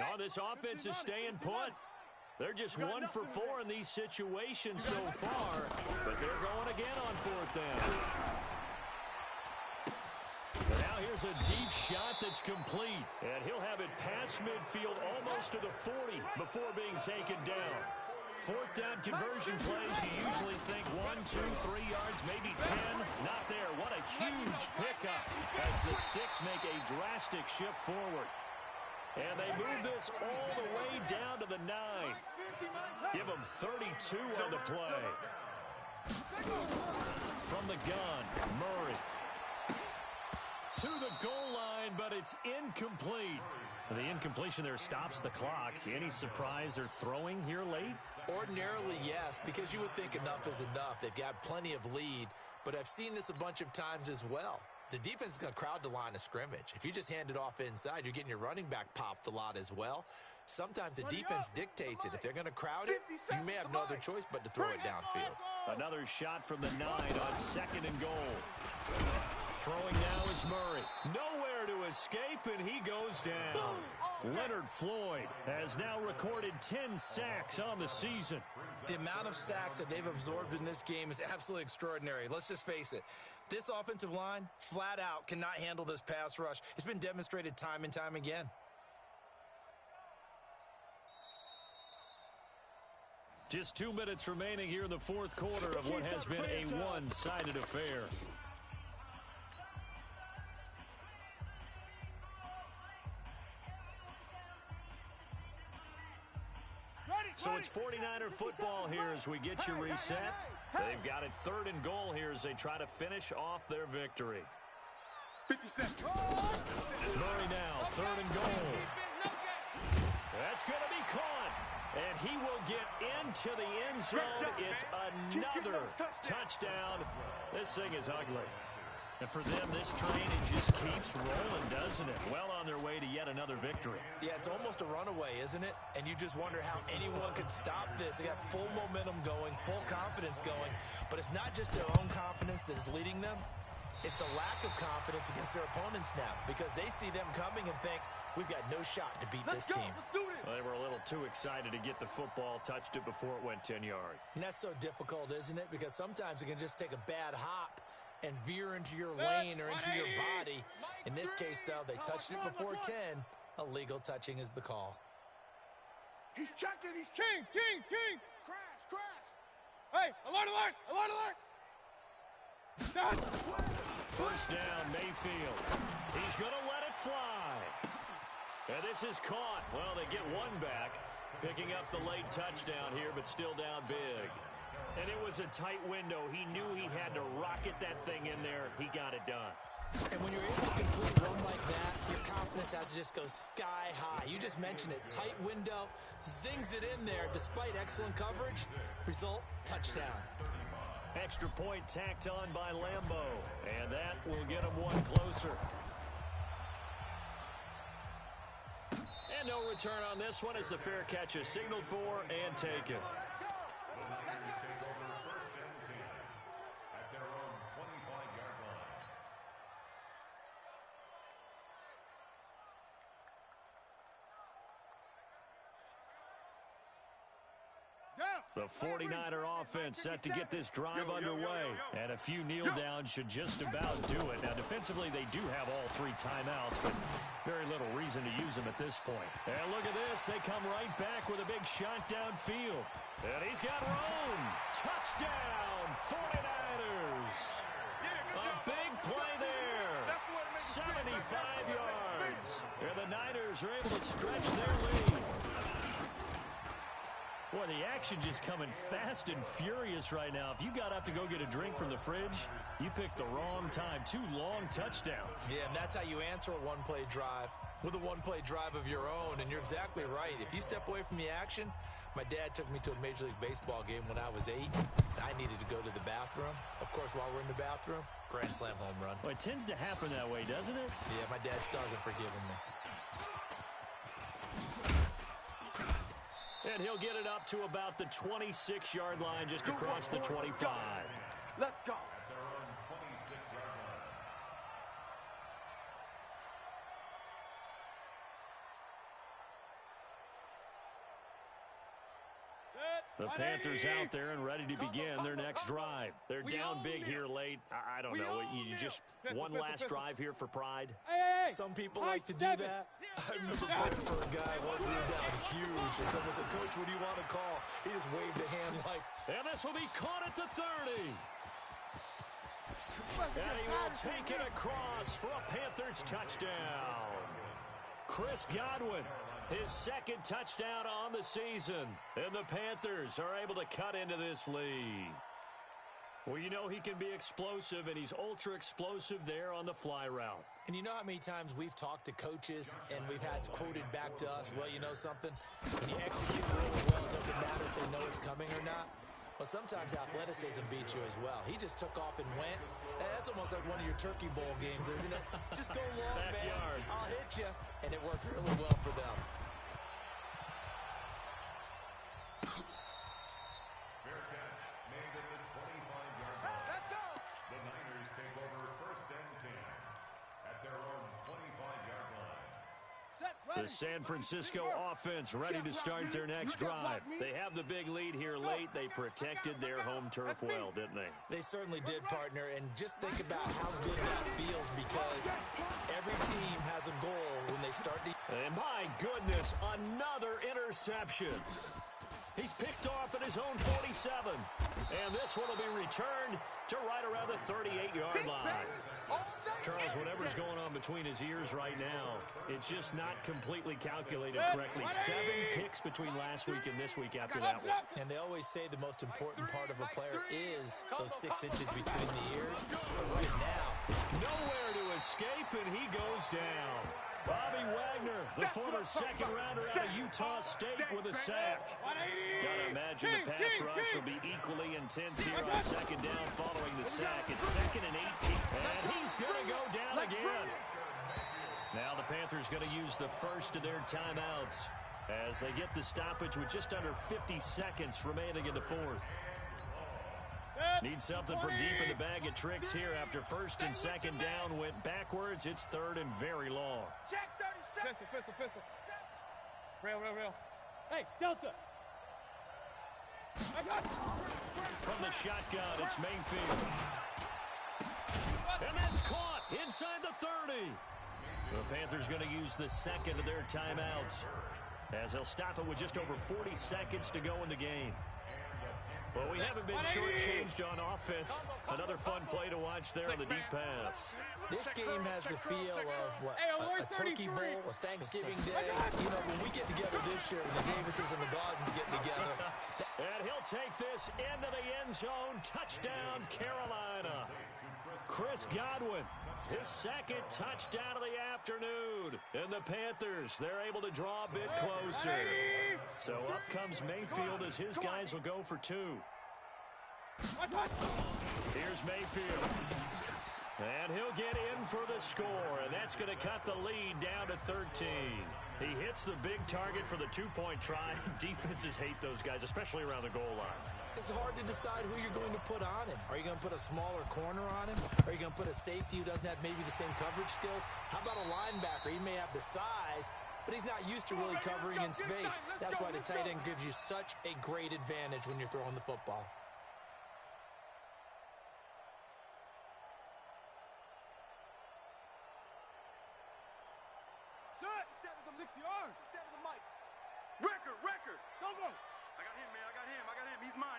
Oh, this offense is staying put. They're just 1 for 4 in these situations so far, but they're going again on 4th down. Now here's a deep shot that's complete, and he'll have it past midfield almost to the 40 before being taken down. 4th down conversion plays, you usually think 1, 2, 3 yards, maybe 10. Not there. What a huge pickup as the Sticks make a drastic shift forward. And they move this all the way down to the 9. Give them 32 on the play. From the gun, Murray. To the goal line, but it's incomplete. The incompletion there stops the clock. Any surprise they're throwing here late?
Ordinarily, yes, because you would think enough is enough. They've got plenty of lead, but I've seen this a bunch of times as well. The defense is going to crowd the line of scrimmage. If you just hand it off inside, you're getting your running back popped a lot as well. Sometimes the defense dictates it. If they're going to crowd it, you may have no other choice but to throw it downfield.
Another shot from the 9 on 2nd and goal. Throwing now is Murray. Nowhere to escape, and he goes down. Leonard Floyd has now recorded 10 sacks on the season.
The amount of sacks that they've absorbed in this game is absolutely extraordinary. Let's just face it. This offensive line, flat out, cannot handle this pass rush. It's been demonstrated time and time again.
Just 2 minutes remaining here in the 4th quarter of what has been a one-sided affair. So it's 49er football here as we get you reset. They've got it 3rd and goal here as they try to finish off their victory.
50 seconds.
Murray now, 3rd and goal. That's going to be caught. And he will get into the end zone. It's another touchdown. This thing is ugly. And for them, this train, it just keeps rolling, doesn't it? Well on their way to yet another victory.
Yeah, it's almost a runaway, isn't it? And you just wonder how anyone could stop this. They got full momentum going, full confidence going. But it's not just their own confidence that's leading them. It's the lack of confidence against their opponents now, because they see them coming and think, we've got no shot to beat this team.
Well, they were a little too excited to get the football, touched it before it went 10 yards.
And that's so difficult, isn't it? Because sometimes it can just take a bad hop and veer into your lane or into your body. In this case, though, they touched it before 10. Illegal touching is the call.
He's checking, he's
King!
Crash!
Hey, alert!
First down, Mayfield. He's going to let it fly. And this is caught. Well, they get one back, picking up the late touchdown here, but still down big. And it was a tight window. He knew he had to rocket that thing in there. He got it done.
And when you're able to complete a run like that, your confidence has to just go sky high. You just mentioned it. Tight window, zings it in there despite excellent coverage. Result, touchdown.
Extra point tacked on by Lambo. And that will get him one closer. And no return on this one as the fair catch is signaled for and taken. The 49er offense set to get this drive underway. And a few kneel downs should just about do it. Now, defensively, they do have all 3 timeouts, but very little reason to use them at this point. And look at this. They come right back with a big shot downfield. And he's got room. Touchdown, 49ers. A big play there. 75 yards. And the Niners are able to stretch their lead. Boy, the action just coming fast and furious right now. If you got up to go get a drink from the fridge, you picked the wrong time. 2 long touchdowns.
Yeah, and that's how you answer a one-play drive, with a one-play drive of your own. And you're exactly right. If you step away from the action, my dad took me to a Major League Baseball game when I was 8. I needed to go to the bathroom. Of course, while we're in the bathroom, grand slam home run.
Well, it tends to happen that way, doesn't it?
Yeah, my dad still hasn't forgiven me.
And he'll get it up to about the 26-yard line, just across the 25.
Let's go.
The Panthers out there and ready to begin their next drive. They're down big here late. I don't know. You just one last drive here for pride?
Some people like to do that. I remember playing for a guy once we were down huge. And someone said, Coach, what do you want to call? He just waved a hand like.
And this will be caught at the 30. And he will take it across for a Panthers touchdown. Chris Godwin, his 2nd touchdown on the season. And the Panthers are able to cut into this lead. Well, you know he can be explosive, and he's ultra-explosive there on the fly route.
And you know how many times we've talked to coaches and we've had quoted back to us, well, you know something? When you execute really well, it doesn't matter if they know it's coming or not. Well, sometimes athleticism beats you as well. He just took off and went. And that's almost like one of your Turkey Bowl games, isn't it? Just go long,
Backyard.
man. I'll hit you. And it worked really well for them.
Fair catch made at the 25-yard line.
Let's go.
The Niners take over 1st and 10 at their own 25-yard line.
Set,
The
ready.
San Francisco offense ready to start their next drive. They have the big lead here late. They protected their home turf well, didn't they?
They certainly did, partner. And just think about how good that feels, because every team has a goal when they start to...
And my goodness, another interception. He's picked off at his own 47. And this one will be returned to right around the 38-yard line. Charles, whatever's going on between his ears right now, it's just not completely calculated correctly. 7 picks between last week and this week after that one.
And they always say the most important part of a player is those 6 inches between the ears. But right now,
Nowhere to escape, and he goes down. Bobby Wagner, the former second-rounder out of Utah State, with a sack. Gotta imagine the pass rush will be equally intense here on second down following the sack. It's 2nd and 18, and he's gonna go down again. Now the Panthers gonna use the first of their timeouts as they get the stoppage with just under 50 seconds remaining in the 4th. Need something from deep in the bag of tricks here after 1st and 2nd down went backwards. It's 3rd and very long.
Check 37.
Pistol. Rail. Hey, Delta. I got
From the shotgun, it's Mayfield. And that's caught inside the 30. The Panthers going to use the 2nd of their timeouts as they'll stop it with just over 40 seconds to go in the game. Well, we haven't been shortchanged on offense. Another fun play to watch there on the deep pass.
this game has the feel of what, a Turkey Bowl, a Thanksgiving Day. You know, when we get together this year, when the Davises and the Gardens get together.
And he'll take this into the end zone. Touchdown, Carolina. Chris Godwin, his 2nd touchdown of the afternoon. And the Panthers, they're able to draw a bit closer. So up comes Mayfield as his guys will go for 2. Here's Mayfield. And he'll get in for the score, and that's going to cut the lead down to 13. He hits the big target for the 2-point try. Defenses hate those guys, especially around the goal line.
It's hard to decide who you're going to put on him. Are you going to put a smaller corner on him? Are you going to put a safety who doesn't have maybe the same coverage skills? How about a linebacker? He may have the size, but he's not used to really covering in space. That's why the tight end gives you such a great advantage when you're throwing the football.
Set. 60 yards. Record. Go.
I got him, man. I got him. He's mine.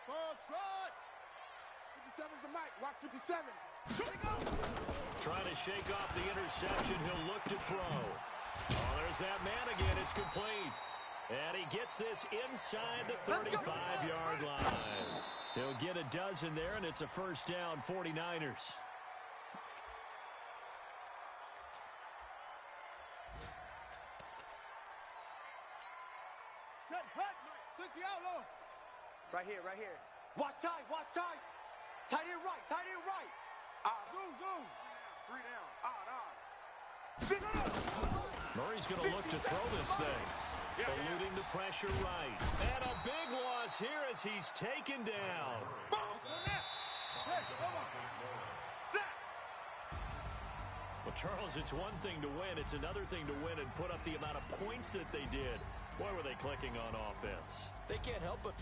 Ball trot. 57's the mic. Watch 57. Here we go.
Trying to shake off the interception. He'll look to throw. Oh, there's that man again. It's complete. And he gets this inside the 35-yard line. He'll get a dozen there, and it's a first down, 49ers.
Set. Hut. 60 out low.
Right here. Watch tight. Tight end right.
Zoom.
3 down. Odd.
Big up.
Murray's going to look to throw this thing. Eluding the pressure right. And a big loss here as he's taken down.
Hey, come on.
Set.
Well, Charles, it's one thing to win. It's another thing to win and put up the amount of points that they did. Boy, were they clicking on offense.
They can't help but...